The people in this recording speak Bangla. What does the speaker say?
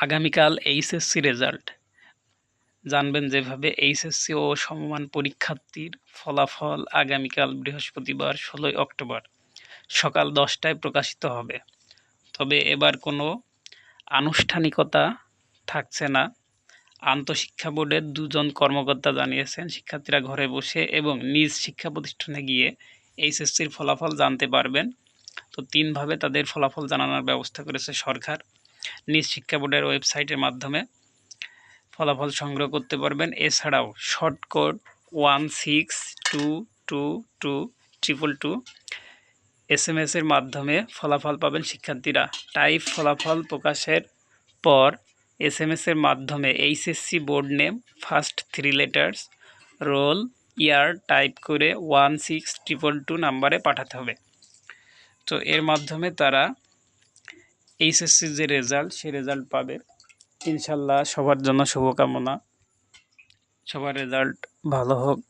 আগামীকাল এইচএসসি রেজাল্ট জানবেন যেভাবে এইচএসসি ও সমমান পরীক্ষার্থীর ফলাফল আগামীকাল বৃহস্পতিবার ১৬ই অক্টোবর সকাল ১০টায় প্রকাশিত হবে। তবে এবার কোনো আনুষ্ঠানিকতা থাকছে না। আন্তঃশিক্ষা বোর্ডের ২ জন কর্মকর্তা জানিয়েছেন, শিক্ষার্থীরা ঘরে বসে এবং নিজ শিক্ষা প্রতিষ্ঠানে গিয়ে এইচএসসির ফলাফল জানতে পারবেন। তো ৩ ভাবে তাদের ফলাফল জানানোর ব্যবস্থা করেছে সরকার। নিজ শিক্ষা বোর্ডের ওয়েবসাইটের মাধ্যমে ফলাফল সংগ্রহ করতে পারবেন। এছাড়াও শর্ট কোড 16222222 SMS এর মাধ্যমে ফলাফল পাবেন শিক্ষার্থীরা। টাইপ ফলাফল প্রকাশের পর SMS এর মাধ্যমে HSC board name, first 3 letters, roll, year type করে 16222 নাম্বারে পাঠাতে হবে। তো এর মাধ্যমে তারা এইচএসসি যে রেজাল্ট, সেই রেজাল্ট পাবে। ইনশাল্লাহ সবার জন্য শুভকামনা, সবার রেজাল্ট ভালো হোক।